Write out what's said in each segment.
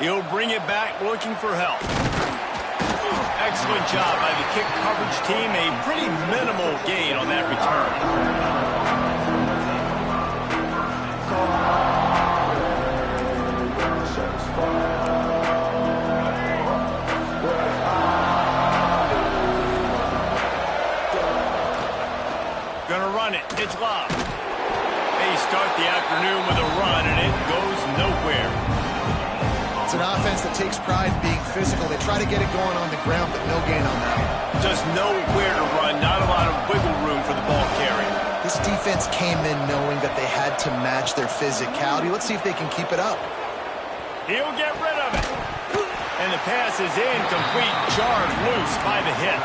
He'll bring it back looking for help. Excellent job by the kick coverage team. A pretty minimal gain on that return. Gonna run it. It's Love. They start the afternoon with a run, and it goes nowhere. It's an offense that takes pride in being physical. They try to get it going on the ground, but no gain on that. Just nowhere to run. Not a lot of wiggle room for the ball carrier. This defense came in knowing that they had to match their physicality. Let's see if they can keep it up. He'll get rid of it. And the pass is incomplete. Jarred loose by the hit.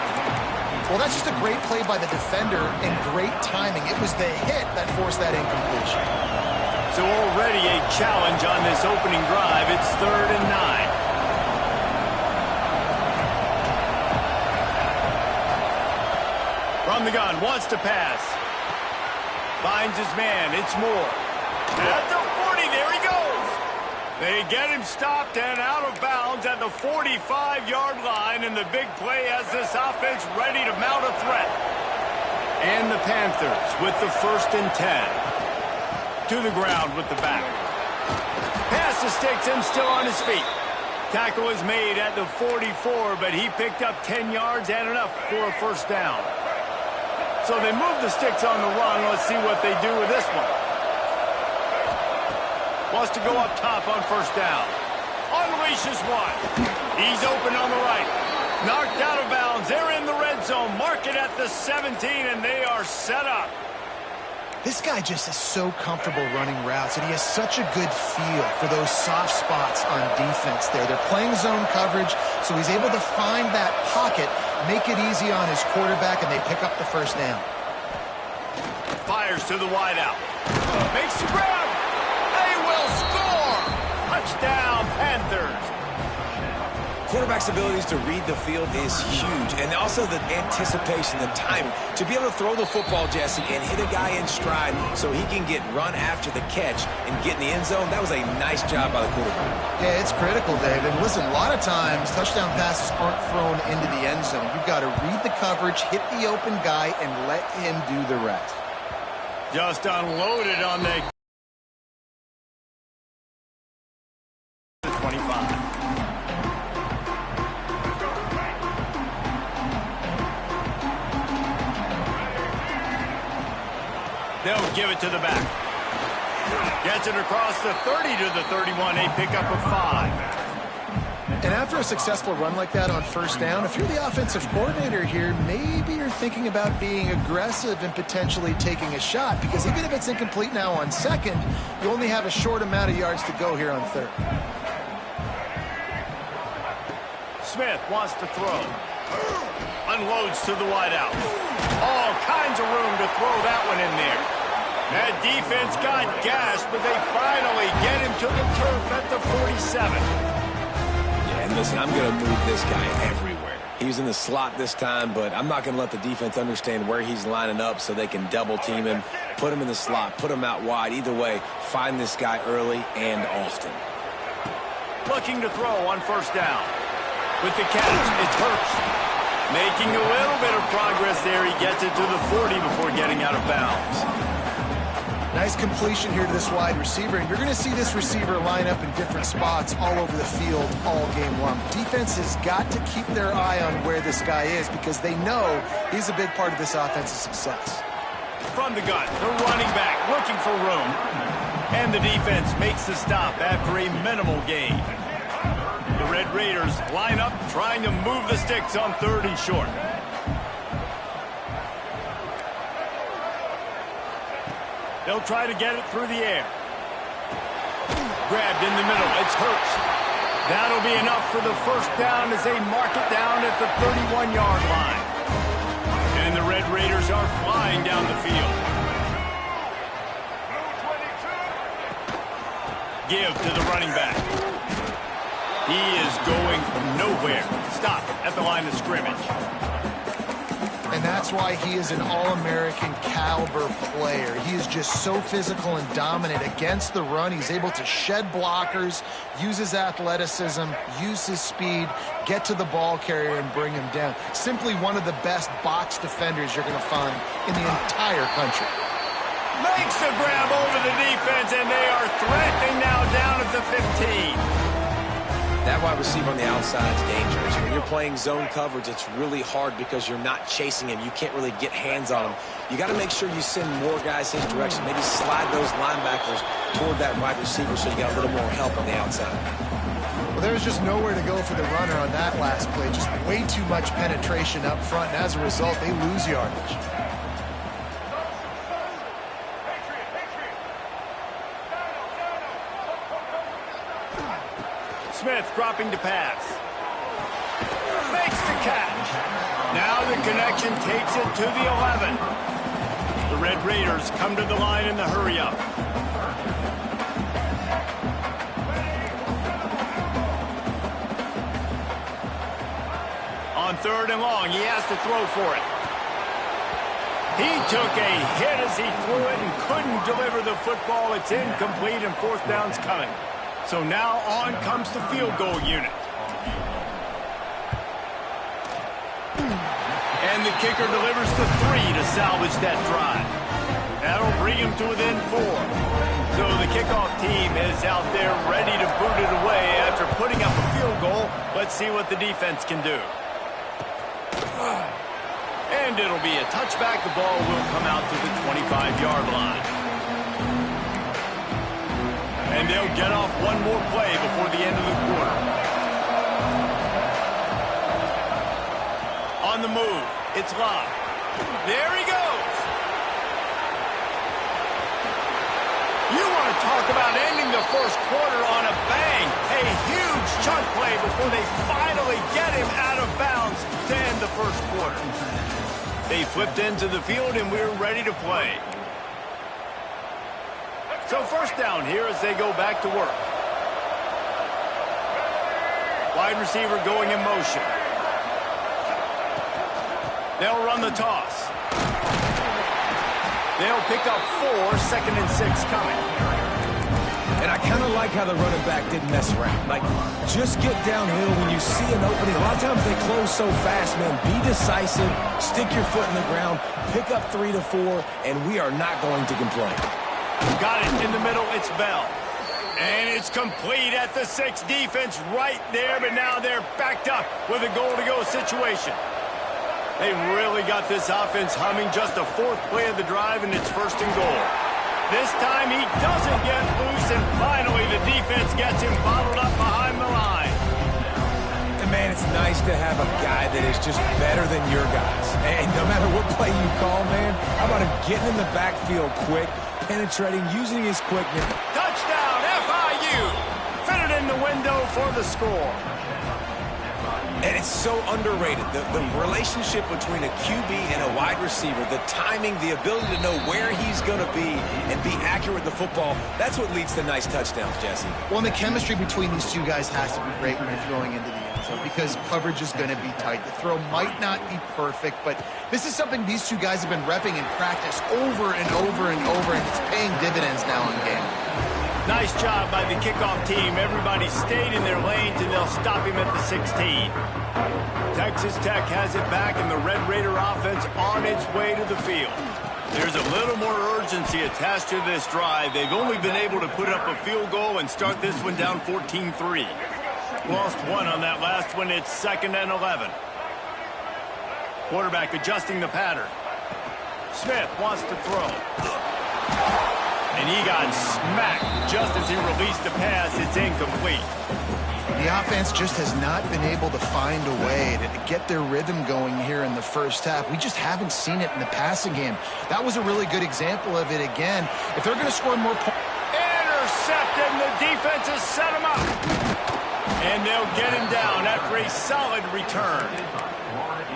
Well, that's just a great play by the defender and great timing. It was the hit that forced that incompletion. So already a challenge on this opening drive. It's 3rd and 9. From the gun, wants to pass. Finds his man. It's Moore. At the 40, there he goes. They get him stopped and out of bounds at the 45-yard line, and the big play has this offense ready to mount a threat. And the Panthers with the 1st and 10. To the ground with the back. Pass to Sticks still on his feet. Tackle is made at the 44, but he picked up 10 yards and enough for a 1st down. So they move the Sticks on the run. Let's see what they do with this one. Wants to go up top on 1st down. Unleashes one. He's open on the right. Knocked out of bounds. They're in the red zone. Mark it at the 17, and they are set up. This guy just is so comfortable running routes, and he has such a good feel for those soft spots on defense there. They're playing zone coverage, so he's able to find that pocket, make it easy on his quarterback, and they pick up the 1st down. Fires to the wideout. Makes the grab. They will score. Touchdown, Panthers. Quarterback's abilities to read the field is huge, and also the anticipation, the timing. To be able to throw the football, Jesse, and hit a guy in stride so he can get run after the catch and get in the end zone, that was a nice job by the quarterback. Yeah, it's critical, David. Listen, a lot of times touchdown passes aren't thrown into the end zone. You've got to read the coverage, hit the open guy, and let him do the rest. Just unloaded on the 25. They'll give it to the back. Gets it across the 30 to the 31. A pickup of 5. And after a successful run like that on 1st down, if you're the offensive coordinator here, maybe you're thinking about being aggressive and potentially taking a shot, because even if it's incomplete now on 2nd, you only have a short amount of yards to go here on 3rd. Smith wants to throw. Unloads to the wideout. All kinds of room to throw that one in there. That defense got gashed, but they finally get him to the turf at the 47. Yeah, and listen, I'm going to move this guy everywhere. He's in the slot this time, but I'm not going to let the defense understand where he's lining up so they can double team him, put him in the slot, put him out wide. Either way, find this guy early and often. Looking to throw on 1st down. With the catch, it's Hurst. Making a little bit of progress there. He gets it to the 40 before getting out of bounds. Nice completion here to this wide receiver, and you're going to see this receiver line up in different spots all over the field all game long. Defense has got to keep their eye on where this guy is, because they know he's a big part of this offense's success. From the gun, the running back looking for room. And the defense makes the stop after a minimal gain. The Red Raiders line up, trying to move the Sticks on 3rd and short. They'll try to get it through the air. Grabbed in the middle. It's Hurst. That'll be enough for the 1st down as they mark it down at the 31-yard line. And the Red Raiders are flying down the field. Give to the running back. He is going nowhere. Stop at the line of scrimmage. And And that's why he is an All-American caliber player. He is just so physical and dominant against the run. He's able to shed blockers, use his athleticism, use his speed, get to the ball carrier and bring him down. Simply one of the best box defenders you're going to find in the entire country. Makes the grab over the defense, and they are threatening now down at the 15. That wide receiver on the outside is dangerous. When you're playing zone coverage, it's really hard because you're not chasing him. You can't really get hands on him. You got to make sure you send more guys his direction. Maybe slide those linebackers toward that wide receiver so you got a little more help on the outside. Well, there was just nowhere to go for the runner on that last play. Just way too much penetration up front, and as a result, they lose yardage. Smith dropping to pass. Makes the catch. Now the connection takes it to the 11. The Red Raiders come to the line in the hurry-up. On 3rd and long, he has to throw for it. He took a hit as he threw it and couldn't deliver the football. It's incomplete and 4th down's coming. So now on comes the field goal unit. And the kicker delivers the 3 to salvage that drive. That'll bring him to within 4. So the kickoff team is out there ready to boot it away after putting up a field goal. Let's see what the defense can do. And it'll be a touchback. The ball will come out to the 25-yard line. And they'll get off one more play before the end of the quarter. On the move, it's Love. There he goes. You want to talk about ending the first quarter on a bang. A huge chunk play before they finally get him out of bounds to end the first quarter. They flipped into the field and we're ready to play. So 1st down here as they go back to work. Wide receiver going in motion. They'll run the toss. They'll pick up 4, 2nd and 6 coming. And I kind of like how the running back didn't mess around. Like, just get downhill when you see an opening. A lot of times they close so fast, man. Be decisive, stick your foot in the ground, pick up 3 to 4, and we are not going to complain. Got it in the middle, it's Bell. And it's complete at the 6. Defense right there, but now they're backed up with a goal-to-go situation. They really got this offense humming. Just a 4th play of the drive, and it's 1st and goal. This time he doesn't get loose, and finally the defense gets him bottled up behind the line. And man, it's nice to have a guy that is just better than your guys. And no matter what play you call, man, how about him getting in the backfield quick, penetrating, using his quickness. Touchdown, FIU! Fitted in the window for the score. And it's so underrated. The relationship between a QB and a wide receiver, the timing, the ability to know where he's going to be and be accurate with the football, that's what leads to nice touchdowns, Jesse. Well, and the chemistry between these two guys has to be great when you're throwing into the end zone because coverage is going to be tight. The throw might not be perfect, but this is something these two guys have been repping in practice over and over and over, and it's paying dividends now in game. Nice job by the kickoff team. Everybody stayed in their lanes, and they'll stop him at the 16. Texas Tech has it back, and the Red Raider offense on its way to the field. There's a little more urgency attached to this drive. They've only been able to put up a field goal and start this one down 14-3. Lost 1 on that last one. It's 2nd and 11. Quarterback adjusting the pattern. Smith wants to throw. And he got smacked just as he released the pass. It's incomplete. The offense just has not been able to find a way to get their rhythm going here in the first half. We just haven't seen it in the passing game. That was a really good example of it again. If they're going to score more points... Intercepted, and the defense has set him up. And they'll get him down after a solid return.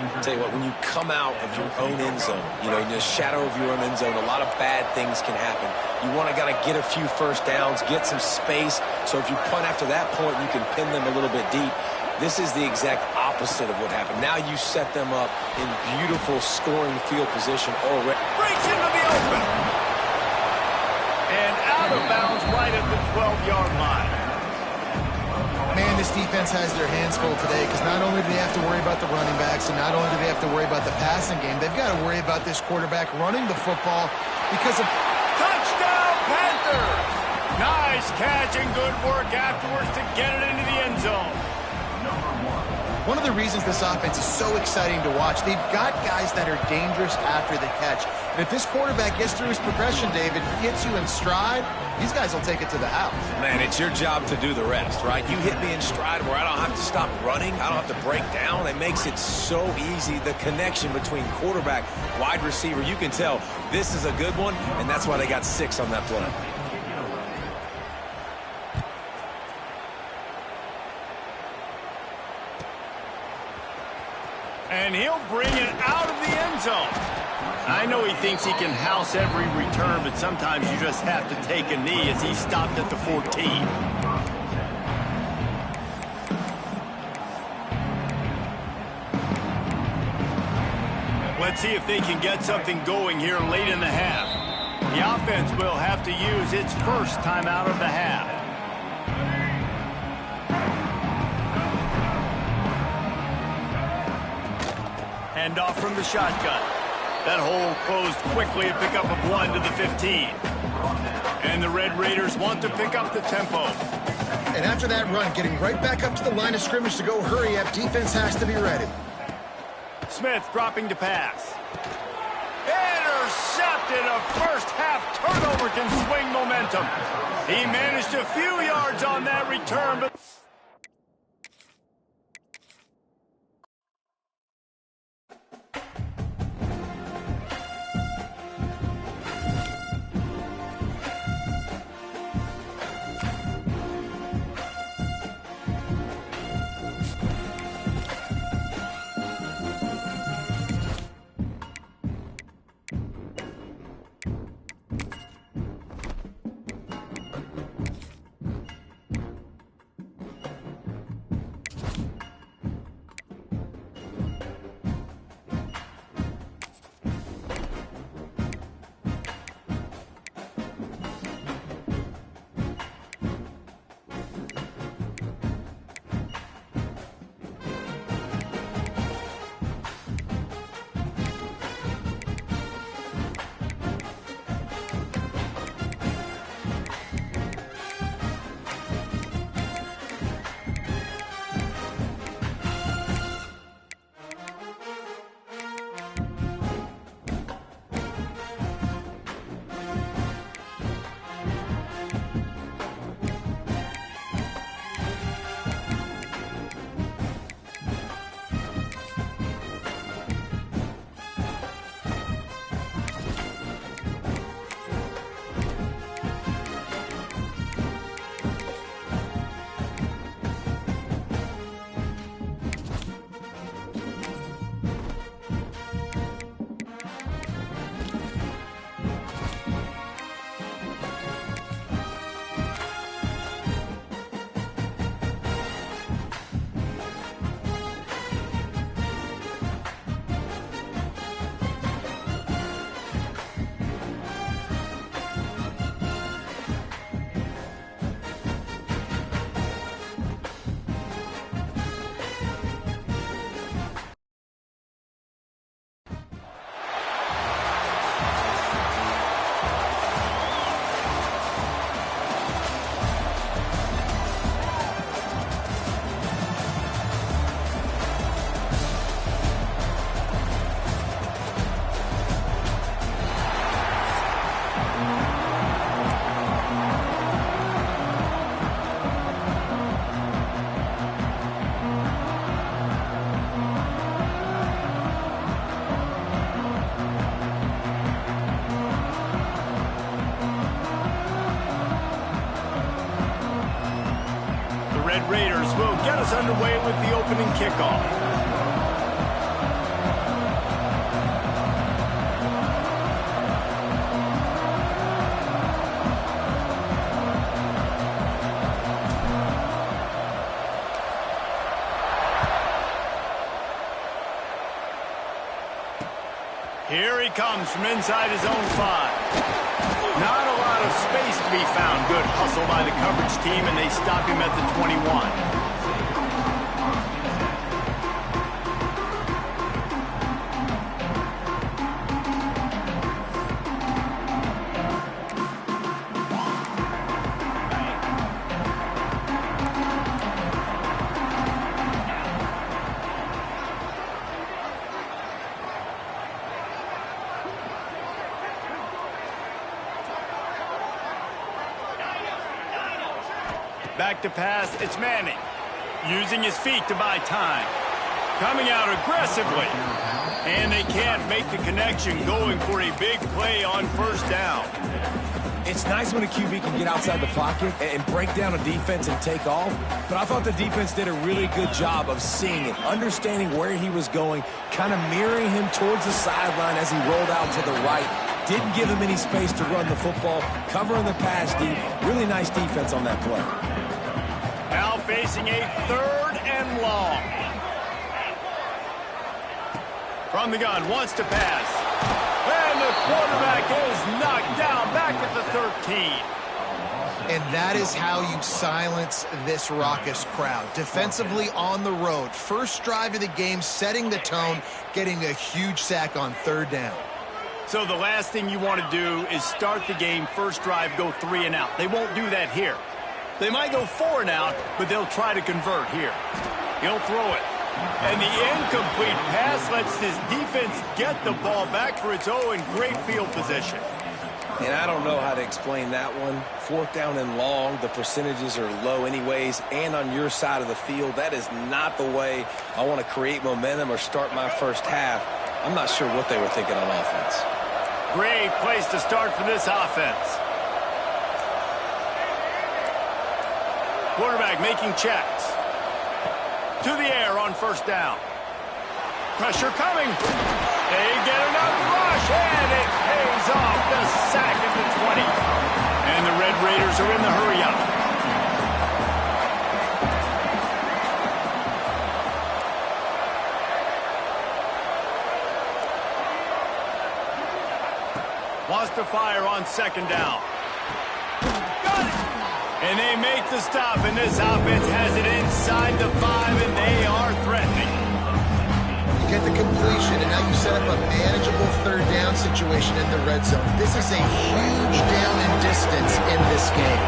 I'll tell you what, when you come out of your own end zone, you know, in the shadow of your own end zone, a lot of bad things can happen. You want to get a few first downs, get some space, so if you punt after that point, you can pin them a little bit deep. This is the exact opposite opposite of what happened. Now you set them up in beautiful scoring field position already. Breaks into the open. And out of bounds right at the 12-yard line. Man, this defense has their hands full today because not only do they have to worry about the running backs and not only do they have to worry about the passing game, they've got to worry about this quarterback running the football because of... Touchdown, Panthers! Nice catch and good work afterwards to get it into the end zone. One of the reasons this offense is so exciting to watch, they've got guys that are dangerous after the catch. And if this quarterback gets through his progression, David, hits you in stride, these guys will take it to the house. Man, it's your job to do the rest, right? You hit me in stride where I don't have to stop running. I don't have to break down. It makes it so easy. The connection between quarterback, wide receiver, you can tell this is a good one, and that's why they got 6 on that play. And he'll bring it out of the end zone. I know he thinks he can house every return, but sometimes you just have to take a knee as he stopped at the 14. Let's see if they can get something going here late in the half. The offense will have to use its first timeout of the half. Hand off from the shotgun. That hole closed quickly, a pickup of 1 to the 15. And the Red Raiders want to pick up the tempo. And after that run, getting right back up to the line of scrimmage to go hurry up, defense has to be ready. Smith dropping to pass. Intercepted. A first half turnover can swing momentum. He managed a few yards on that return, but... Red Raiders will get us underway with the opening kickoff. comes from inside his own 5. Not a lot of space to be found. Good hustle by the coverage team, and they stop him at the 21. Back to pass, it's Manning. Using his feet to buy time. Coming out aggressively. And they can't make the connection, going for a big play on first down. It's nice when a QB can get outside the pocket and break down a defense and take off. But I thought the defense did a really good job of seeing it, understanding where he was going, kind of mirroring him towards the sideline as he rolled out to the right. Didn't give him any space to run the football, covering the pass deep. Really nice defense on that play. Now facing a 3rd and long. From the gun, wants to pass. And the quarterback is knocked down back at the 13. And that is how you silence this raucous crowd. Defensively on the road. First drive of the game, setting the tone, getting a huge sack on 3rd down. So the last thing you want to do is start the game, first drive, go 3 and out. They won't do that here. They might go 4 and out, but they'll try to convert here. He'll throw it. And the incomplete pass lets this defense get the ball back for its own great field position. And I don't know how to explain that one. 4th down and long, the percentages are low anyways, and on your side of the field, that is not the way I want to create momentum or start my first half. I'm not sure what they were thinking on offense. Great place to start for this offense. Quarterback making checks. To the air on first down. Pressure coming. They get enough rush, and it pays off. The sack at the 20. And the Red Raiders are in the hurry-up. Wants to fire on 2nd down. Got it! And they make the stop, and this offense has it inside the 5, and they are threatening. You get the completion, and now you set up a manageable 3rd down situation in the red zone. This is a huge down in distance in this game.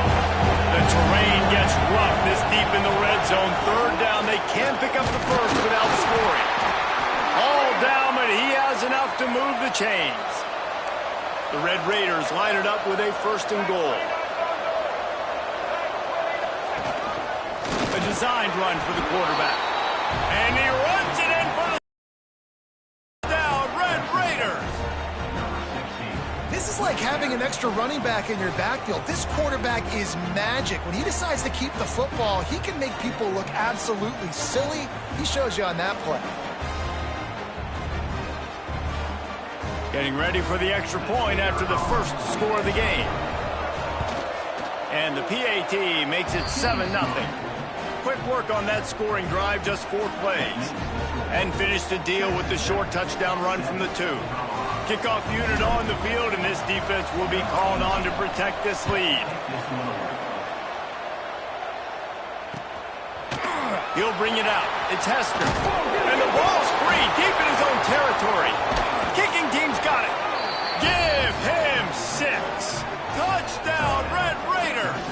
The terrain gets rough this deep in the red zone. 3rd down, they can't pick up the first without scoring. All down, but he has enough to move the chains. The Red Raiders line it up with a 1st and goal. A designed run for the quarterback. And he runs it in for the down, Red Raiders. This is like having an extra running back in your backfield. This quarterback is magic. When he decides to keep the football, he can make people look absolutely silly. He shows you on that play. Getting ready for the extra point after the first score of the game. And the PAT makes it 7-0. Quick work on that scoring drive, just 4 plays. And finished the deal with the short touchdown run from the 2. Kickoff unit on the field, and this defense will be called on to protect this lead. He'll bring it out. It's Hester. And the ball's free, deep in his own territory. Kicking team's got it. Give him 6. Touchdown, Red Raiders.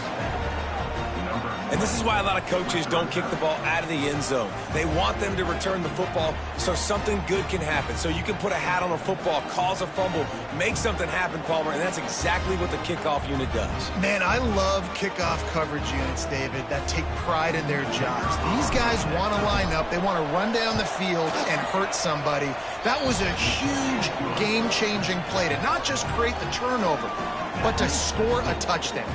And this is why a lot of coaches don't kick the ball out of the end zone. They want them to return the football so something good can happen. So you can put a hat on a football, cause a fumble, make something happen, Palmer, and that's exactly what the kickoff unit does. Man, I love kickoff coverage units, David, that take pride in their jobs. These guys want to line up. They want to run down the field and hurt somebody. That was a huge game-changing play to not just create the turnover, but to score a touchdown.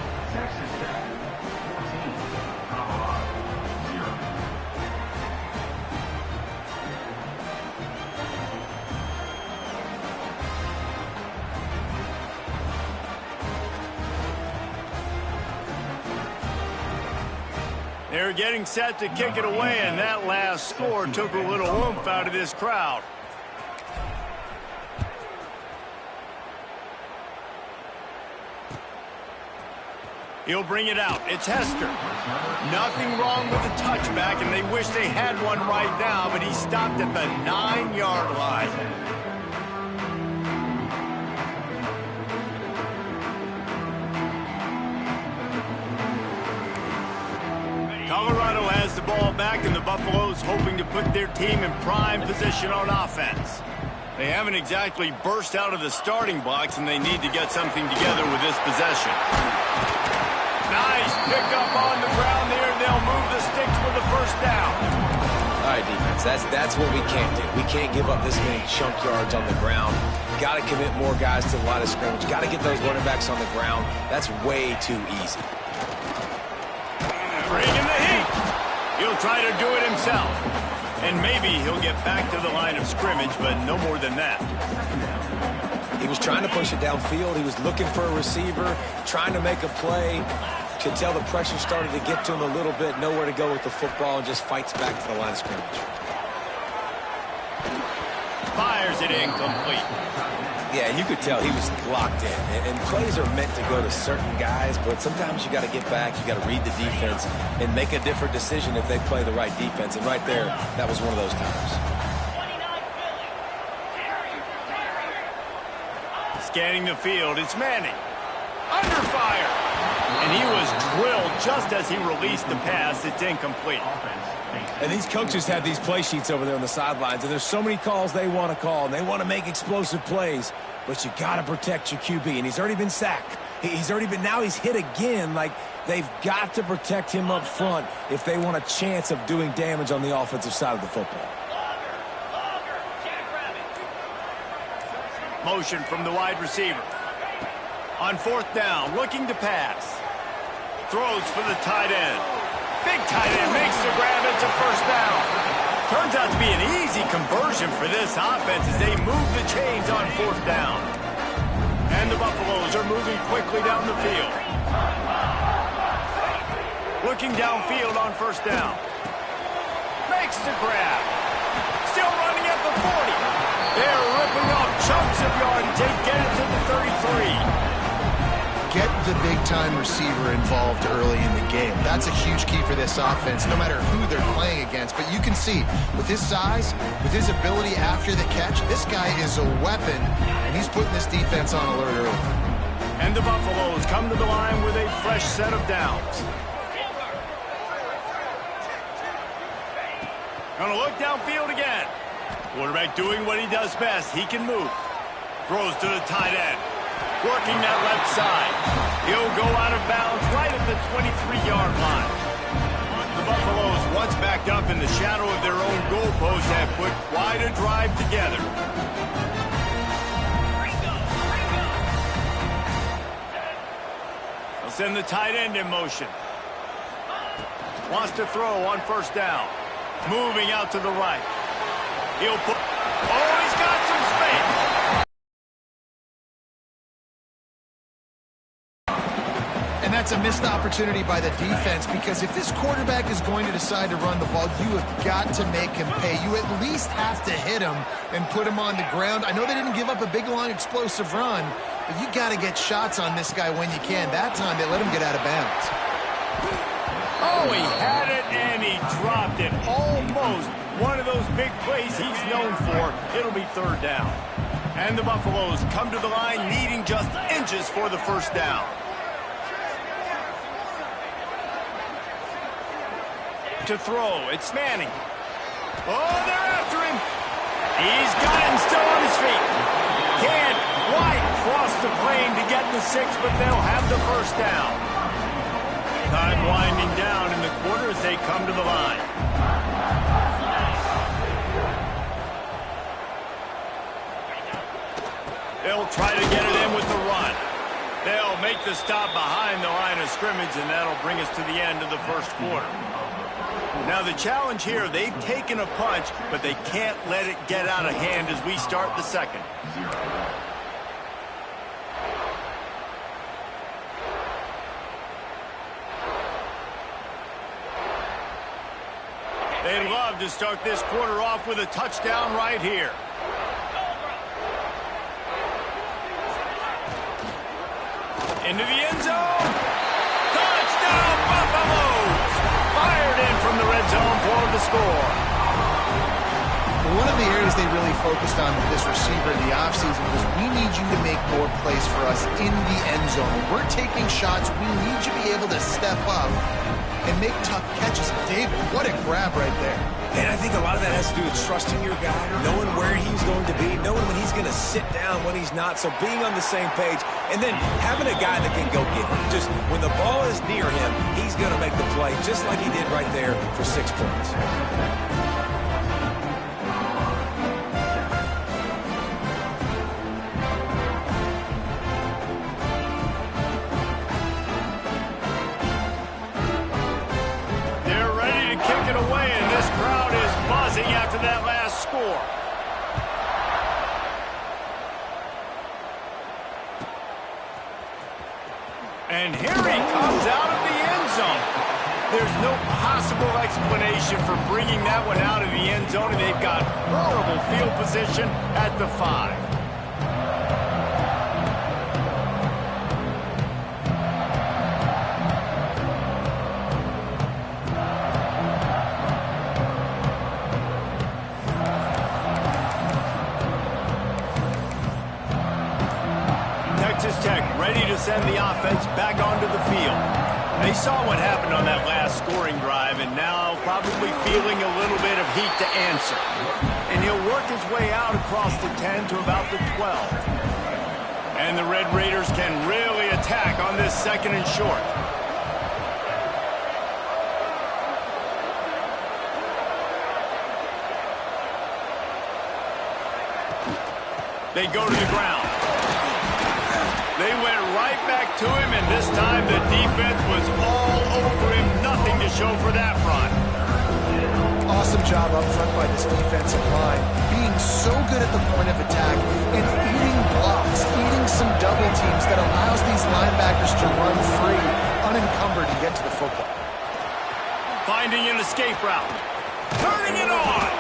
They're getting set to kick it away, and that last score took a little oomph out of this crowd. He'll bring it out. It's Hester. Nothing wrong with the touchback, and they wish they had one right now, but he stopped at the 9-yard line. Colorado has the ball back, and the Buffaloes hoping to put their team in prime position on offense. They haven't exactly burst out of the starting blocks, and they need to get something together with this possession. Nice pickup on the ground there, and they'll move the sticks for the first down. All right, defense, that's what we can't do. We can't give up this many chunk yards on the ground. Got to commit more guys to the line of scrimmage. Got to get those running backs on the ground. That's way too easy. Bringing the heat. He'll try to do it himself. And maybe he'll get back to the line of scrimmage, but no more than that. He was trying to push it downfield. He was looking for a receiver, trying to make a play. Could tell the pressure started to get to him a little bit. Nowhere to go with the football, and just fights back to the line of scrimmage. Fires it incomplete. Yeah, and you could tell he was locked in. And plays are meant to go to certain guys, but sometimes you got to get back, you got to read the defense, and make a different decision if they play the right defense. And right there, that was one of those times. Scanning the field, it's Manning. Under fire. And he was drilled just as he released the pass. It's incomplete. And these coaches have these play sheets over there on the sidelines, and there's so many calls they want to call, and they want to make explosive plays, but you got to protect your QB, and he's already been sacked. Now he's hit again. Like, they've got to protect him up front if they want a chance of doing damage on the offensive side of the football. Motion from the wide receiver. On fourth down, looking to pass. Throws for the tight end. Big tight end makes the grab. It's a first down. Turns out to be an easy conversion for this offense as they move the chains on fourth down. And the Buffaloes are moving quickly down the field. Looking downfield on first down. Makes the grab. Still running at the 40. They're ripping off chunks of yardage. They get it to the 33. Get the big-time receiver involved early in the game. That's a huge key for this offense, no matter who they're playing against. But you can see, with his size, with his ability after the catch, this guy is a weapon, and he's putting this defense on alert early. And the Buffaloes come to the line with a fresh set of downs. Gonna look downfield again. Quarterback doing what he does best. He can move. Throws to the tight end. Working that left side. He'll go out of bounds right at the 23-yard line. The Buffaloes, once backed up in the shadow of their own goalpost, have put quite a drive together. They'll send the tight end in motion. Wants to throw on first down. Moving out to the right. He'll put... Oh, he's got some space. And that's a missed opportunity by the defense, because if this quarterback is going to decide to run the ball, you have got to make him pay. You at least have to hit him and put him on the ground. I know they didn't give up a big, long, explosive run, but you got to get shots on this guy when you can. That time, they let him get out of bounds. Oh, he had it, and he dropped it. Almost one of those big plays he's known for. It'll be third down. And the Buffaloes come to the line needing just inches for the first down. To throw, it's Manning. Oh, they're after him. He's got him still on his feet. Can't quite cross the plane to get the 6, but they'll have the first down. Time winding down in the quarter as they come to the line. They'll try to get it in with the run. They'll make the stop behind the line of scrimmage, and that'll bring us to the end of the first quarter. Now the challenge here, they've taken a punch, but they can't let it get out of hand as we start the second. They'd love to start this quarter off with a touchdown right here. Into the end zone. Buffalo! Fired in from the red zone for the score. One of the areas they really focused on with this receiver in the offseason was we need you to make more plays for us in the end zone. When we're taking shots, we need you to be able to step up and make tough catches. David, what a grab right there. And I think a lot of that has to do with trusting your guy, knowing where he's going to be, knowing when he's going to sit down, when he's not, so being on the same page, and then having a guy that can go get him. Just when the ball is near him, he's going to make the play, just like he did right there for 6 points. After that last score. And here he comes out of the end zone. There's no possible explanation for bringing that one out of the end zone, and they've got horrible field position at the 5. Ready to send the offense back onto the field. They saw what happened on that last scoring drive and now probably feeling a little bit of heat to answer. And he'll work his way out across the 10 to about the 12. And the Red Raiders can really attack on this 2nd and short. They go to the ground. They went right back to him, and this time the defense was all over him. Nothing to show for that front. Awesome job up front by this defensive line. Being so good at the point of attack and eating blocks, eating some double teams that allows these linebackers to run free, unencumbered, and get to the football. Finding an escape route. Turning it on.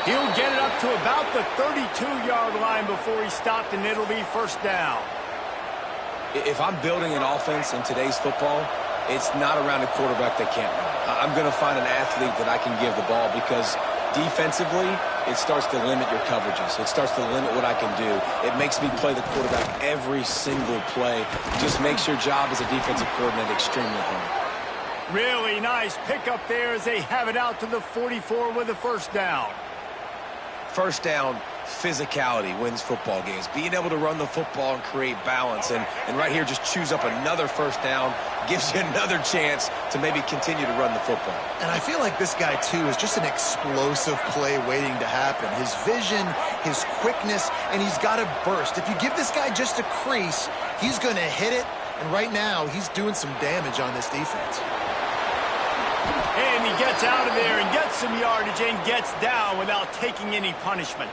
He'll get it up to about the 32-yard line before he stopped, and it'll be 1st down. If I'm building an offense in today's football, it's not around a quarterback that can't run. I'm going to find an athlete that I can give the ball because defensively, it starts to limit your coverages. It starts to limit what I can do. It makes me play the quarterback every single play. Just makes your job as a defensive coordinator extremely hard. Really nice pickup there as they have it out to the 44 with a 1st down. 1st down, physicality wins football games. Being able to run the football and create balance. And right here, just choose up another 1st down, gives you another chance to maybe continue to run the football. And I feel like this guy, too, is just an explosive play waiting to happen. His vision, his quickness, and he's got a burst. If you give this guy just a crease, he's going to hit it. And right now, he's doing some damage on this defense. And he gets out of there and gets some yardage and gets down without taking any punishment.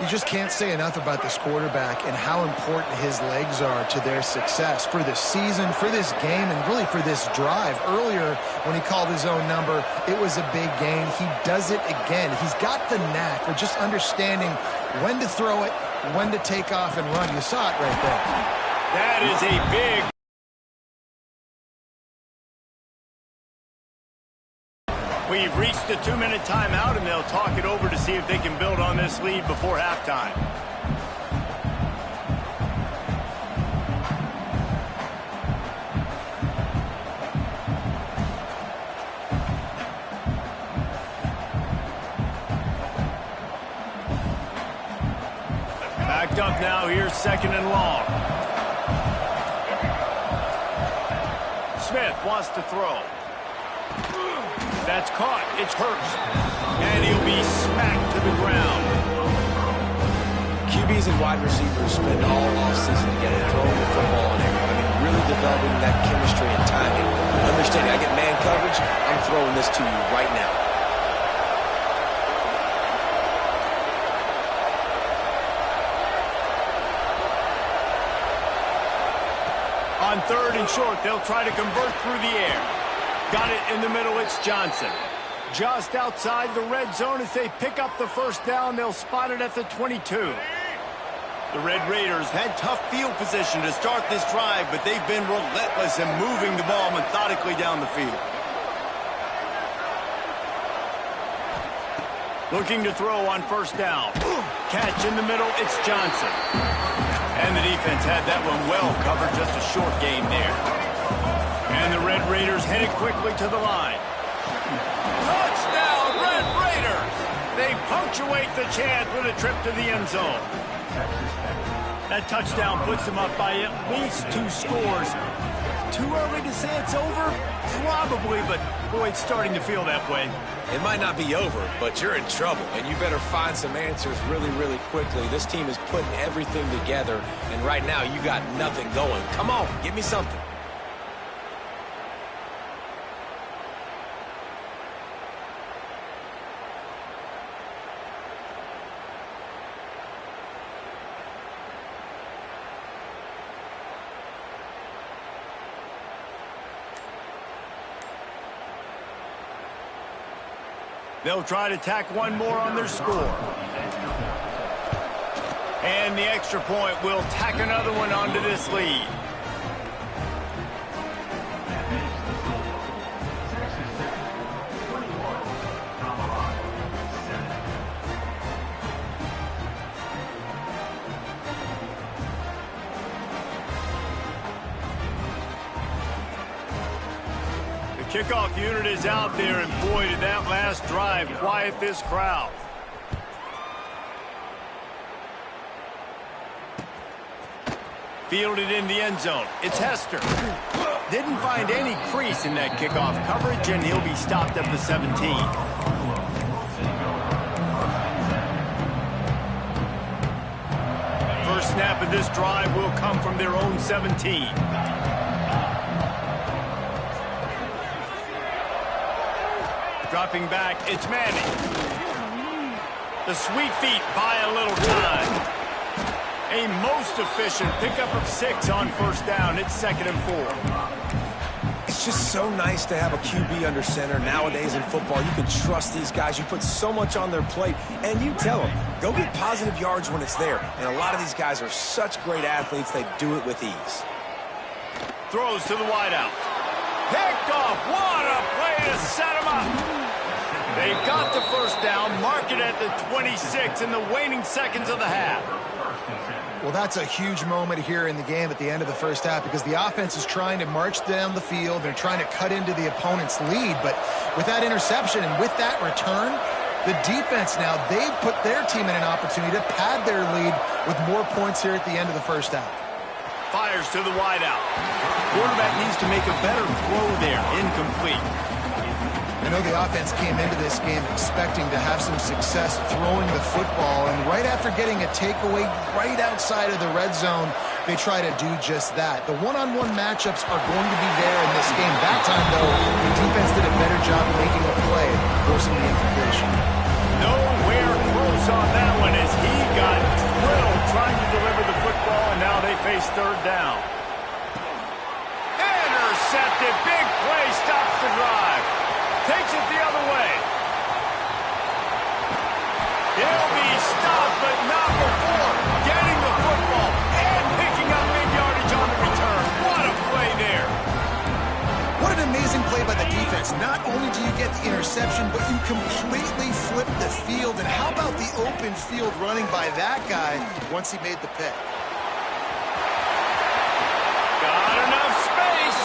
You just can't say enough about this quarterback and how important his legs are to their success for this season, for this game, and really for this drive. Earlier, when he called his own number, it was a big gain. He does it again. He's got the knack for just understanding when to throw it, when to take off and run. You saw it right there. That is a big... We've reached the 2-minute timeout, and they'll talk it over to see if they can build on this lead before halftime. Backed up now. Here's 2nd and long. Smith wants to throw. That's caught. It's Hurst. And he'll be smacked to the ground. QBs and wide receivers spend all offseason together throwing the football in air. I mean, really developing that chemistry and timing. Understanding I get man coverage, I'm throwing this to you right now. On 3rd and short, they'll try to convert through the air. Got it in the middle, it's Johnson. Just outside the red zone as they pick up the 1st down. They'll spot it at the 22. The Red Raiders had tough field position to start this drive, but they've been relentless in moving the ball methodically down the field. Looking to throw on first down. Catch in the middle, it's Johnson. And the defense had that one well covered, just a short gain there. And the Red Raiders headed quickly to the line. Touchdown, Red Raiders! They punctuate the chance with a trip to the end zone. That touchdown puts them up by at least 2 scores. Too early to say it's over? Probably, but boy, it's starting to feel that way. It might not be over, but you're in trouble, and you better find some answers really, really quickly. This team is putting everything together, and right now you got nothing going. Come on, give me something. They'll try to tack one more on their score. And the extra point will tack another one onto this lead. Kickoff unit is out there, and boy, did that last drive quiet this crowd. Fielded in the end zone. It's Hester. Didn't find any crease in that kickoff coverage, and he'll be stopped at the 17. First snap of this drive will come from their own 17. Dropping back, it's Manning. The sweet feet buy a little time. A most efficient pickup of 6 on first down. It's 2nd and 4. It's just so nice to have a QB under center. Nowadays in football, you can trust these guys. You put so much on their plate, and you tell them, go get positive yards when it's there. And a lot of these guys are such great athletes, they do it with ease. Throws to the wideout. Picked off. What a play to set him up. They've got the first down, mark it at the 26 in the waning seconds of the half. Well, that's a huge moment here in the game at the end of the first half because the offense is trying to march down the field. They're trying to cut into the opponent's lead, but with that interception and with that return, the defense now, they've put their team in an opportunity to pad their lead with more points here at the end of the first half. Fires to the wideout. Quarterback needs to make a better throw there. Incomplete. I know the offense came into this game expecting to have some success throwing the football, and right after getting a takeaway right outside of the red zone, they try to do just that. The one-on-one matchups are going to be there in this game. That time, though, the defense did a better job making a play, forcing the incompletion. Nowhere close on that one as he got drilled trying to deliver the football, and now they face third down. Intercepted. Big play stops the drive. Takes it the other way. He'll be stopped, but not before getting the football and picking up big yardage on the return. What a play there. What an amazing play by the defense. Not only do you get the interception, but you completely flip the field. And how about the open field running by that guy once he made the pick? Got enough space.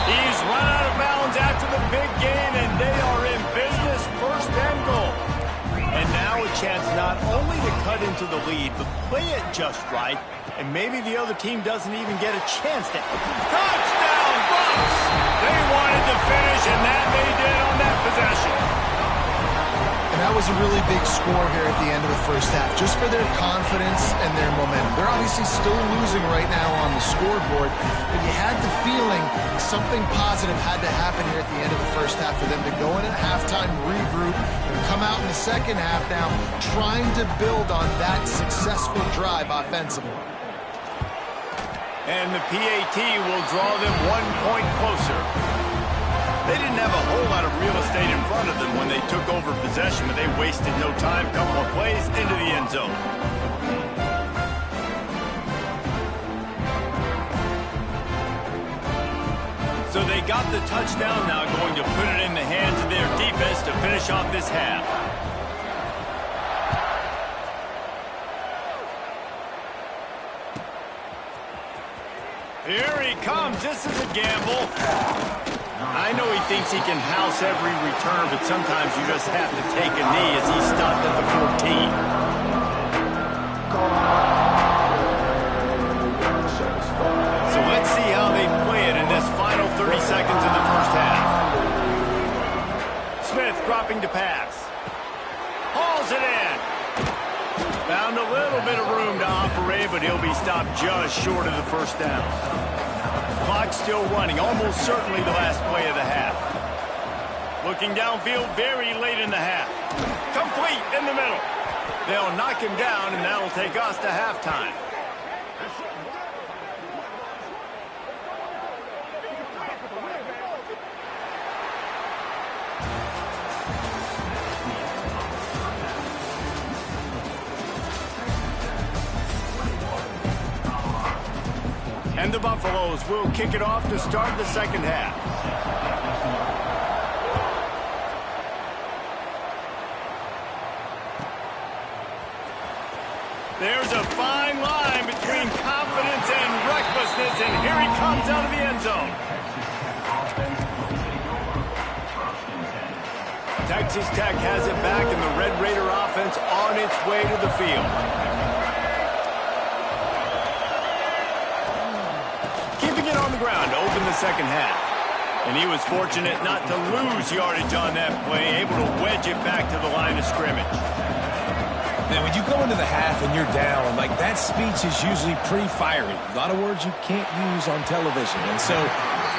He's run out of bounds after the big gain, and they are in business, 1st and goal. And now a chance not only to cut into the lead, but play it just right, and maybe the other team doesn't even get a chance to. Touchdown, Bucs! They wanted to finish, and that they did on that possession. And that was a really big score here at the end of the first half, just for their confidence and their momentum. They're obviously still losing right now on the scoreboard, but you had the feeling something positive had to happen here at the end of the first half for them to go in at halftime, regroup, and come out in the second half now trying to build on that successful drive offensively. And the PAT will draw them 1 point closer. They didn't have a whole lot of real estate in front of them when they took over possession, but they wasted no time. Couple of plays into the end zone. So they got the touchdown, now going to put it in the hands of their defense to finish off this half. Here he comes. This is a gamble. I know he thinks he can house every return, but sometimes you just have to take a knee as he stopped at the 14. So let's see how they play it in this final 30 seconds in the first half. Smith dropping to pass. Hauls it in. Found a little bit of room to operate, but he'll be stopped just short of the first down. Clock still running, almost certainly the last play of the half. Looking downfield very late in the half. Complete in the middle. They'll knock him down, and that'll take us to halftime. And the Buffaloes will kick it off to start the second half. There's a fine line between confidence and recklessness, and here he comes out of the end zone. Texas Tech has it back, and the Red Raider offense on its way to the field. On the ground to open the second half. And he was fortunate not to lose yardage on that play, able to wedge it back to the line of scrimmage. Now, when you go into the half and you're down, like that speech is usually pretty fiery. A lot of words you can't use on television. And so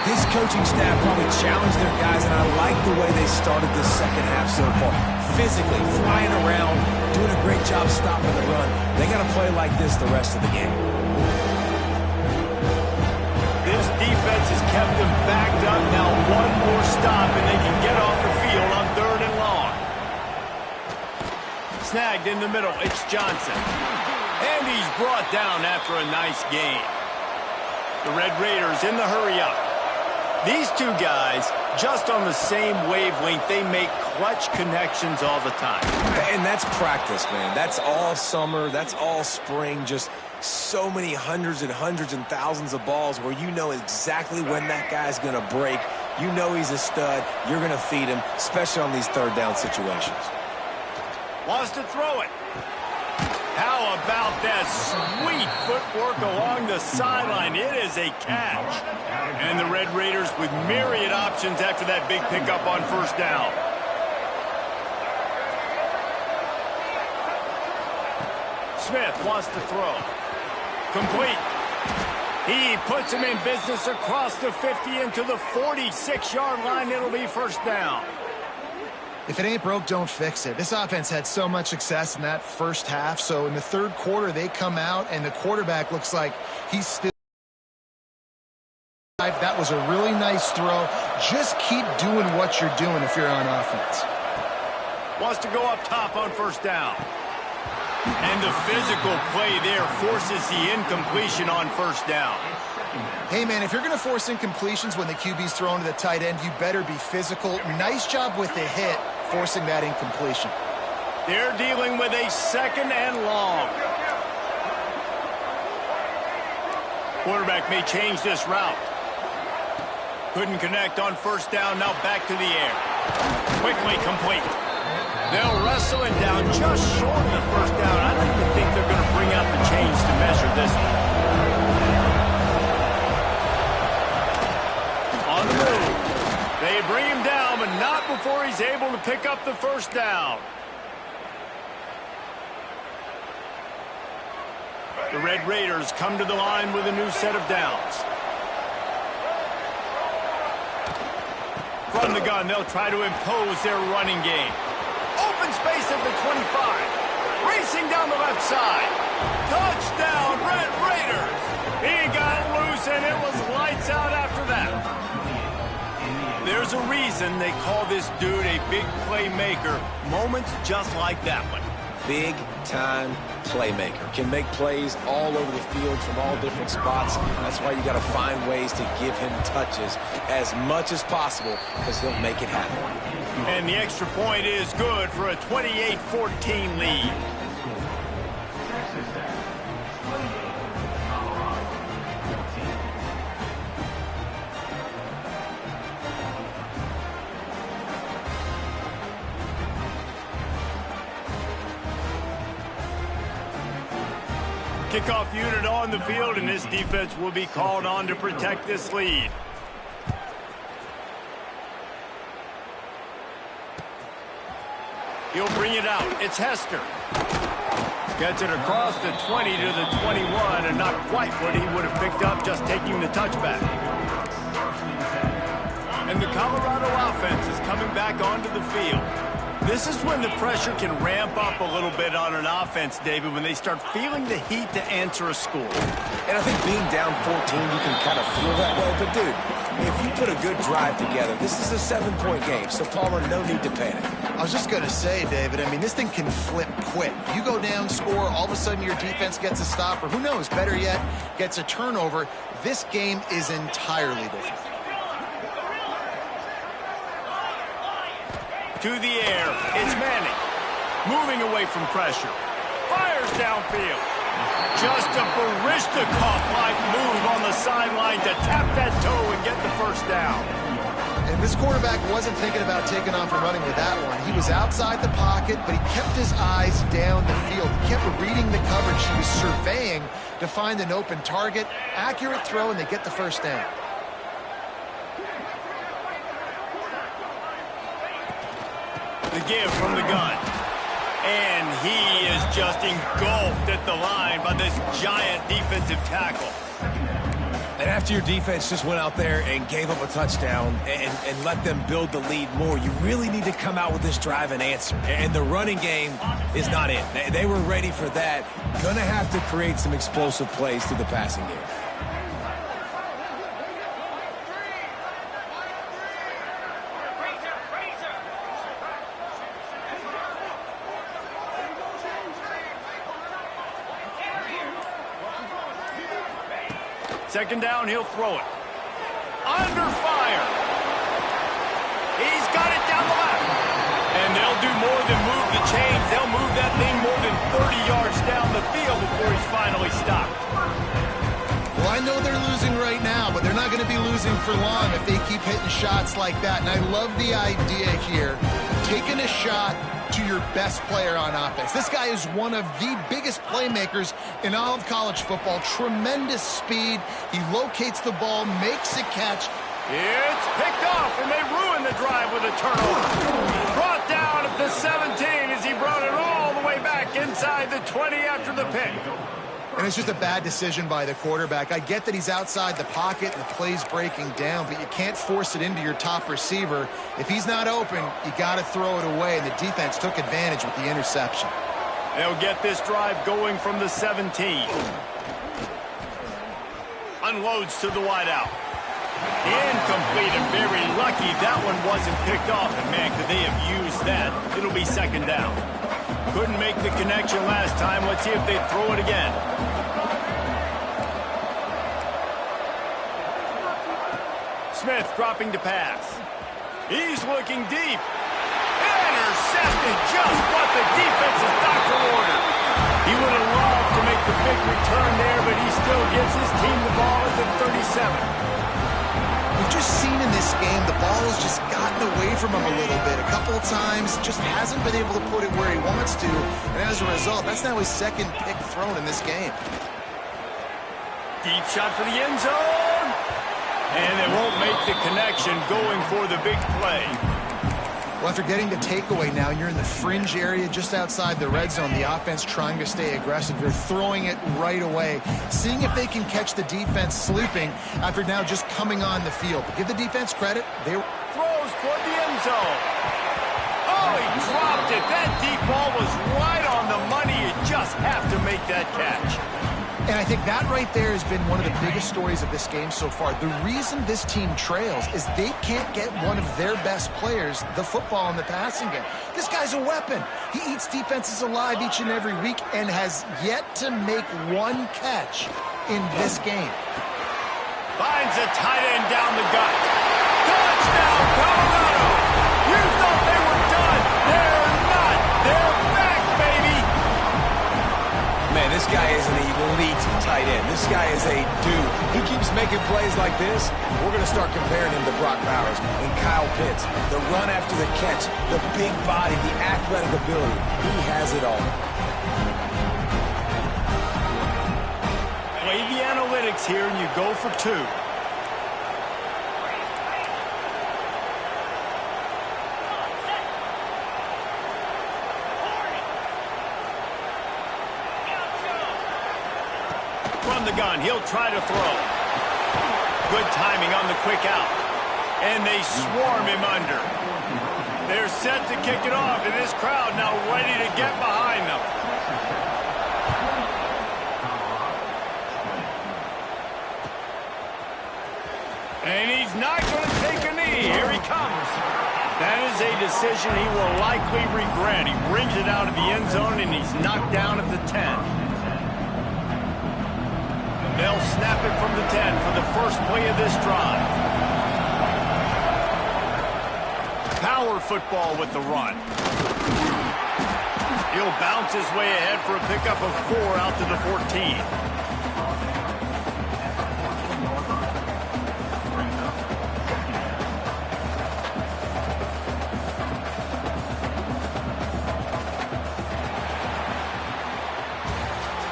this coaching staff probably challenged their guys, and I like the way they started this second half so far. Physically, flying around, doing a great job stopping the run. They got to play like this the rest of the game. This defense has kept them backed up. Now one more stop, and they can get off the field on 3rd and long. Snagged in the middle. It's Johnson. And he's brought down after a nice gain. The Red Raiders in the hurry-up. These two guys, just on the same wavelength, they make clutch connections all the time. And that's practice, man. That's all summer. That's all spring. Just so many hundreds and thousands of balls where you know exactly when that guy's going to break. You know he's a stud. You're going to feed him, especially on these 3rd down situations. Wants to throw it. How about that sweet footwork along the sideline? It is a catch. And the Red Raiders with myriad options after that big pickup on 1st down. Smith wants to throw. Complete. He puts him in business across the 50 into the 46-yard line. It'll be 1st down. If it ain't broke, don't fix it. This offense had so much success in that first half, so in the 3rd quarter, they come out, and the quarterback looks like he's still... That was a really nice throw. Just keep doing what you're doing if you're on offense. Wants to go up top on 1st down. And the physical play there forces the incompletion on 1st down. Hey, man, if you're going to force incompletions when the QB's thrown to the tight end, you better be physical. Nice job with the hit, forcing that incompletion. They're dealing with a 2nd and long. Quarterback may change this route. Couldn't connect on 1st down, now back to the air. Quickly complete. They'll wrestle it down just short of the 1st down. I don't even think they're going to bring out the chains to measure this one. On the move. They bring him down, but not before he's able to pick up the 1st down. The Red Raiders come to the line with a new set of downs. From the gun, they'll try to impose their running game. Open space at the 25. Racing down the left side. Touchdown, Red Raiders. He got loose, and it was lights out after that. There's a reason they call this dude a big playmaker. Moments just like that one. Big time playmaker. Can make plays all over the field from all different spots. That's why you got to find ways to give him touches as much as possible because he'll make it happen. And the extra point is good for a 28-14 lead. Kickoff unit on the field, and this defense will be called on to protect this lead. He'll bring it out. It's Hester. Gets it across the 20 to the 21, and not quite what he would have picked up just taking the touchback. And the Colorado offense is coming back onto the field. This is when the pressure can ramp up a little bit on an offense, David, when they start feeling the heat to answer a score. And I think being down 14, you can kind of feel that way. But, dude, if you put a good drive together, this is a 7-point game, so, Palmer, no need to panic. I was just going to say, David, I mean, this thing can flip quick. You go down, score, all of a sudden your defense gets a stop, or who knows, better yet, gets a turnover. This game is entirely different. To the air, it's Manning. Moving away from pressure. Fires downfield. Just a Barishnikov-like move on the sideline to tap that toe and get the first down. And this quarterback wasn't thinking about taking off and running with that one. He was outside the pocket, but he kept his eyes down the field. He kept reading the coverage. He was surveying to find an open target. Accurate throw, and they get the first down. The give from the gun. And he is just engulfed at the line by this giant defensive tackle. And after your defense just went out there and gave up a touchdown and let them build the lead more, you really need to come out with this drive and answer. And the running game is not it. They were ready for that. Going to have to create some explosive plays through the passing game. Second down, he'll throw it. Under fire. He's got it down the left. And they'll do more than move the chains. They'll move that thing more than 30 yards down the field before he's finally stopped. Well, I know they're losing right now, but they're not going to be losing for long if they keep hitting shots like that. And I love the idea here, taking a shot to your best player on offense. This guy is one of the biggest playmakers in all of college football. Tremendous speed. He locates the ball, makes a catch. It's picked off, and they ruin the drive with a turnover. Brought down at the 17 as he brought it all the way back inside the 20 after the pick. And it's just a bad decision by the quarterback. I get that he's outside the pocket and the play's breaking down, but you can't force it into your top receiver. If he's not open, you got to throw it away, and the defense took advantage with the interception. They'll get this drive going from the 17. Unloads to the wideout. Incomplete, and very lucky that one wasn't picked off. And, man, could they have used that? It'll be second down. Couldn't make the connection last time. Let's see if they throw it again. Smith dropping to pass. He's looking deep. Intercepted, just what the defense's doctor ordered. He would have loved to make the big return there, but he still gives his team the ball at the 37. We've just seen in this game the ball has just gotten away from him a little bit. A couple of times, just hasn't been able to put it where he wants to. And as a result, that's now his second pick thrown in this game. Deep shot for the end zone. And they won't make the connection going for the big play. Well, after getting the takeaway now, you're in the fringe area just outside the red zone. The offense trying to stay aggressive. They're throwing it right away, seeing if they can catch the defense sleeping after now just coming on the field. But give the defense credit. They throws toward the end zone. Oh, he dropped it. That deep ball was right on the money. You just have to make that catch. And I think that right there has been one of the biggest stories of this game so far. The reason this team trails is they can't get one of their best players the football in the passing game. This guy's a weapon. He eats defenses alive each and every week and has yet to make one catch in this game. Finds a tight end down the gut. Touchdown, Colorado! You thought they were done. They're not. They're back, baby. Man, this guy is an elite tight end. This guy is a dude. He keeps making plays like this. We're going to start comparing him to Brock Bowers and Kyle Pitts. The run after the catch, the big body, the athletic ability. He has it all. Play the analytics here, and you go for 2. From the gun, he'll try to throw. Good timing on the quick out. And they swarm him under. They're set to kick it off, and this crowd now ready to get behind them. And he's not going to take a knee. Here he comes. That is a decision he will likely regret. He brings it out of the end zone, and he's knocked down at the 10. They'll snap it from the 10 for the first play of this drive. Power football with the run. He'll bounce his way ahead for a pickup of 4 out to the 14.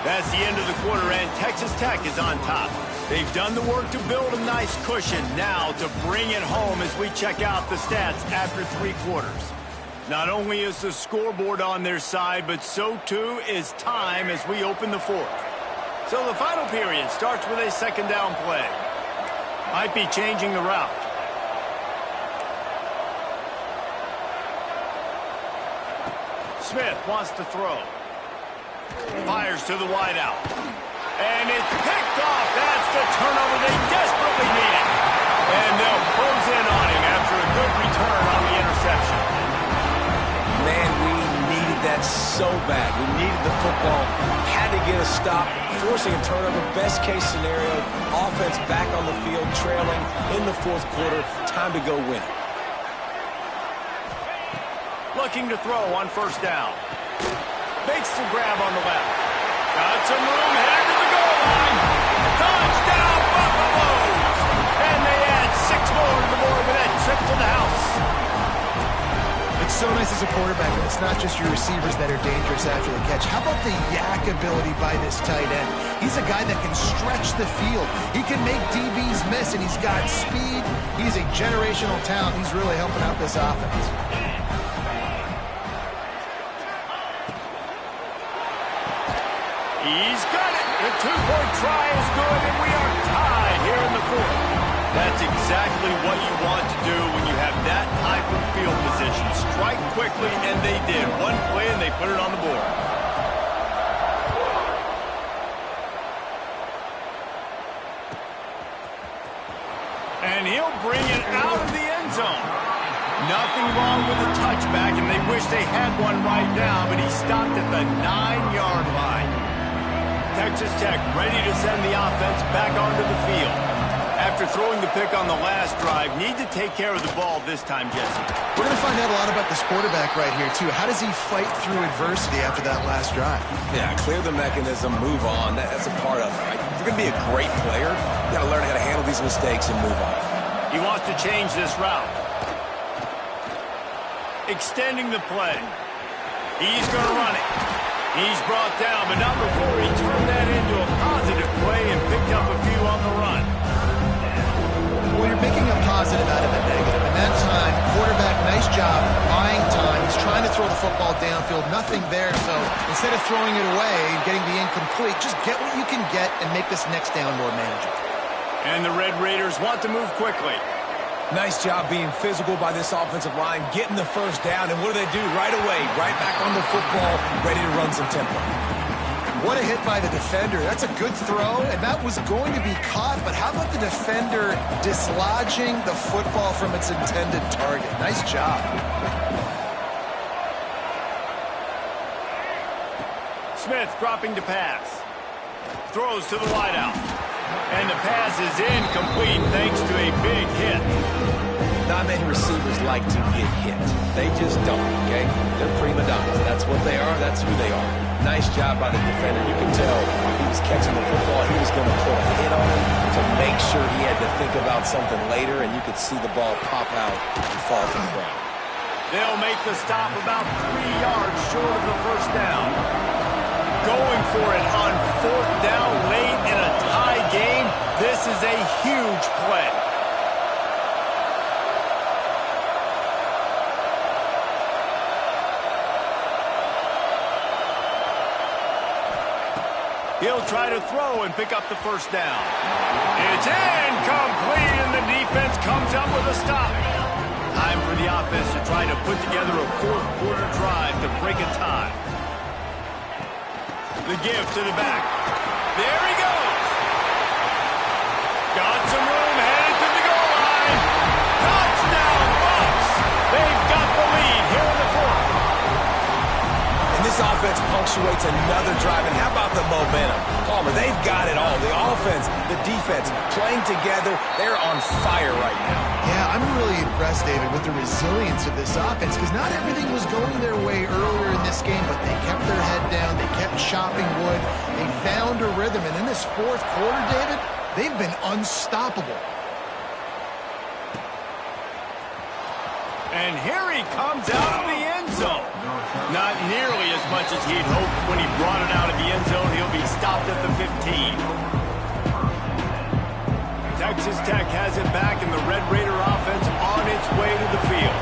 That's the end of the quarter, and Texas Tech is on top. They've done the work to build a nice cushion. Now to bring it home as we check out the stats after 3 quarters. Not only is the scoreboard on their side, but so too is time as we open the 4th. So the final period starts with a second down play. Might be changing the route. Smith wants to throw. Fires to the wideout. And it's picked off. That's the turnover they desperately needed. And they'll close in on him after a good return on the interception. Man, we needed that so bad. We needed the football. Had to get a stop, forcing a turnover. Best case scenario, offense back on the field, trailing in the 4th quarter. Time to go win it. Looking to throw on first down. Makes the grab on the left. Got some room, headed to the goal line. Touchdown, Buffalo! And they add 6 more to the board with that trip to the house. It's so nice as a quarterback when it's not just your receivers that are dangerous after the catch. How about the yak ability by this tight end? He's a guy that can stretch the field. He can make DBs miss, and he's got speed. He's a generational talent. He's really helping out this offense. He's got it. The 2-point try is good, and we are tied here in the 4th. That's exactly what you want to do when you have that type of field position. Strike quickly, and they did. One play, and they put it on the board. And he'll bring it out of the end zone. Nothing wrong with the touchback, and they wish they had one right now, but he stopped at the 9-yard line. Texas Tech ready to send the offense back onto the field. After throwing the pick on the last drive, need to take care of the ball this time, Jesse. We're going to find out a lot about this quarterback right here, too. How does he fight through adversity after that last drive? Yeah, clear the mechanism, move on. That's a part of it, right? If you're going to be a great player, you got to learn how to handle these mistakes and move on. He wants to change this route. Extending the play. He's going to run it. He's brought down, but not before he turned that into a positive play and picked up a few on the run. Well, you're making a positive out of a negative. And that time, quarterback, nice job, buying time. He's trying to throw the football downfield. Nothing there, so instead of throwing it away and getting the incomplete, just get what you can get and make this next down more manageable. And the Red Raiders want to move quickly. Nice job being physical by this offensive line, getting the first down, and what do? Right away, right back on the football, ready to run some tempo. What a hit by the defender. That's a good throw, and that was going to be caught, but how about the defender dislodging the football from its intended target? Nice job. Smith dropping to pass. Throws to the wideout. And the pass is incomplete thanks to a big hit. Not many receivers like to get hit. They just don't, okay? They're prima donnas. That's what they are. That's who they are. Nice job by the defender. You can tell he was catching the football. He was going to put a hit on him to make sure he had to think about something later, and you could see the ball pop out and fall to the ground. They'll make the stop about 3 yards short of the first down. Going for it on fourth down late in a tie game. This is a huge play. He'll try to throw and pick up the first down. It's incomplete, and the defense comes up with a stop. Time for the offense to try to put together a fourth-quarter drive to break a tie. The give to the back. There he goes. Got some room, headed to the goal line. Touchdown, Bucs. They've got the lead here in the fourth. And this offense punctuates another drive. And how about the momentum? Palmer, they've got it all. The offense, the defense, playing together. They're on fire right now. Yeah, I'm really impressed, David, with the resilience of this offense because not everything was going their way earlier in this game, but they kept their head down. They kept chopping wood. They found a rhythm. And in this fourth quarter, David, they've been unstoppable. And here he comes out of the end zone. Not nearly as much as he'd hoped when he brought it out of the end zone. He'll be stopped at the 15. Texas Tech has it back, and the Red Raider offense on its way to the field.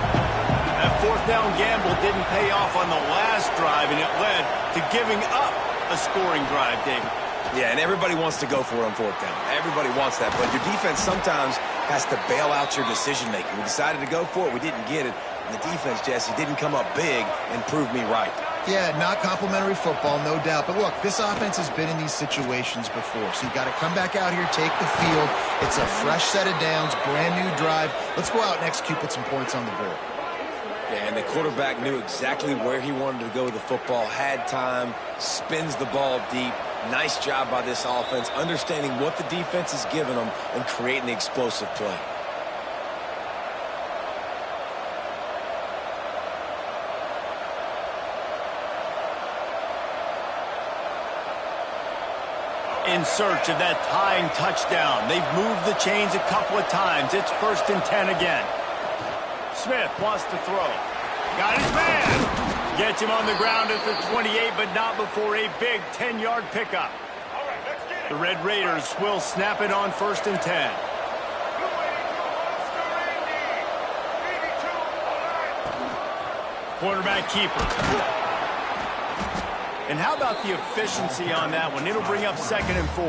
That fourth down gamble didn't pay off on the last drive, and it led to giving up a scoring drive, David. Yeah, and everybody wants to go for it on fourth down. Everybody wants that, but your defense sometimes has to bail out your decision-making. We decided to go for it. We didn't get it. And the defense, Jesse, didn't come up big and prove me right. Yeah, not complimentary football, no doubt. But look, this offense has been in these situations before. So you got to come back out here, take the field. It's a fresh set of downs, brand new drive. Let's go out and execute, put some points on the board. Yeah, and the quarterback knew exactly where he wanted to go with the football, had time, spins the ball deep. Nice job by this offense, understanding what the defense is giving them and creating the explosive play. In search of that tying touchdown. They've moved the chains a couple of times. It's 1st and 10 again. Smith wants to throw. Got his man. Gets him on the ground at the 28, but not before a big 10-yard pickup. The Red Raiders will snap it on 1st and 10. Quarterback keeper. And how about the efficiency on that one? It'll bring up 2nd and 4.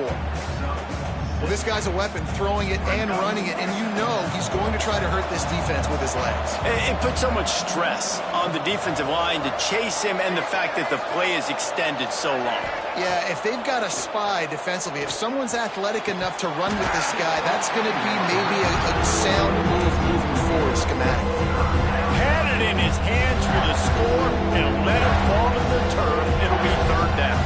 Well, this guy's a weapon, throwing it and running it, and you know he's going to try to hurt this defense with his legs. It puts so much stress on the defensive line to chase him and the fact that the play is extended so long. Yeah, if they've got a spy defensively, if someone's athletic enough to run with this guy, that's going to be maybe a sound move moving forward schematically. Had it in his hands for the score and let it fall to the turf. It'll be 3rd down.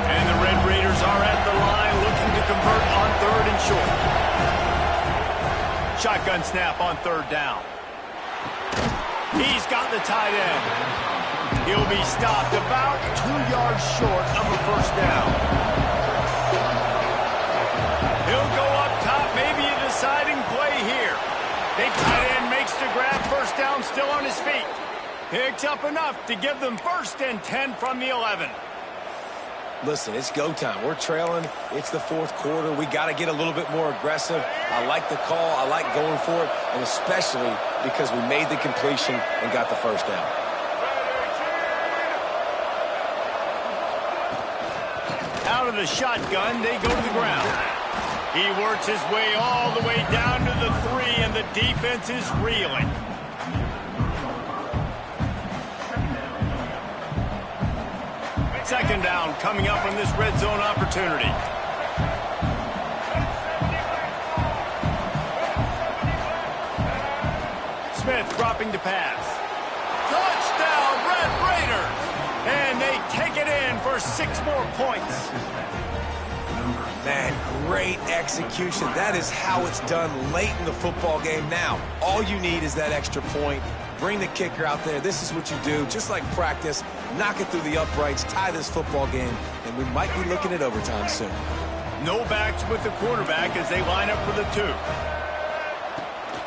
And the Red Raiders are at the line looking to convert on 3rd and short. Shotgun snap on 3rd down. He's got the tight end. He'll be stopped about 2 yards short of a 1st down. He'll go up top, maybe a deciding play here. Big tight end makes the grab, 1st down, still on his feet. Picks up enough to give them 1st and 10 from the 11. Listen, it's go time. We're trailing. It's the 4th quarter. We got to get a little bit more aggressive. I like the call. I like going for it, and especially because we made the completion and got the 1st down. Out of the shotgun, they go to the ground. He works his way all the way down to the 3, and the defense is reeling. Second down coming up on this red zone opportunity. Smith dropping to pass. Touchdown, Red Raiders! And they take it in for 6 more points. Man, great execution. That is how it's done late in the football game. Now, all you need is that extra point. Bring the kicker out there. This is what you do. Just like practice, knock it through the uprights, tie this football game, and we might be looking at overtime soon. No backs with the quarterback as they line up for the 2.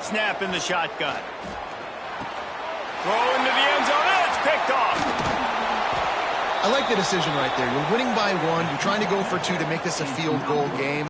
Snap in the shotgun. Throw into the end zone, and it's picked off. I like the decision right there. You're winning by 1. You're trying to go for 2 to make this a field goal game.